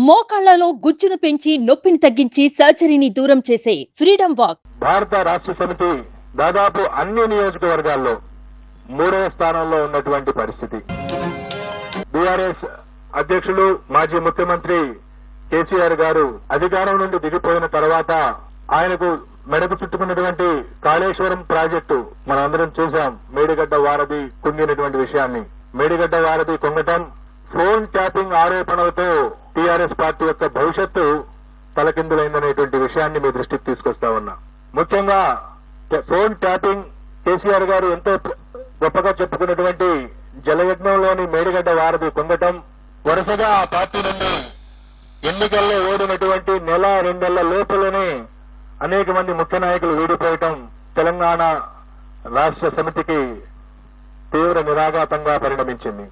మోకాళ్లలో గుజ్జును పెంచి నొప్పిని తగ్గించి సర్జరీని దూరం చేసే ఫ్రీడమ్ వాక్. భారత రాష్ట్ర సమితి దాదాపు అన్ని నియోజకవర్గాల్లో 3వ స్థానంలో ఉన్నటువంటి పరిస్థితి. బీఆర్ఎస్ అధ్యక్షులు మాజీ ముఖ్యమంత్రి కేసీఆర్ గారు అధికారం నుండి దిగిపోయిన తర్వాత ఆయనకు మెడకు చుట్టుకున్నటువంటి కాళేశ్వరం ప్రాజెక్టు మనందరం చూశాం. మేడిగడ్డ వారధి కుంగినటువంటి విషయాన్ని, మేడిగడ్డ వారధి కుంగటం, ఫోన్ ట్యాపింగ్ ఆరోపణలతో టీఆర్ఎస్ పార్టీ యొక్క భవిష్యత్తు తలకిందులైందనేటువంటి విషయాన్ని మీ దృష్టికి తీసుకొస్తా ఉన్నా. ముఖ్యంగా ఫోన్ ట్యాపింగ్, కేసీఆర్ గారు ఎంతో గొప్పగా చెప్పుకున్నటువంటి జలయజ్ఞంలోని మేడిగడ్డ వారధి కుంగటం, వరుసగా ఆ పార్టీ నుండి ఎన్నికల్లో ఓడినటువంటి నెల 2 నెలల లోపలనే అనేక మంది ముఖ్య నాయకులు వీడిపోయటం తెలంగాణ రాష్ట్ర సమితికి తీవ్ర నిరాఘాతంగా పరిణమించింది.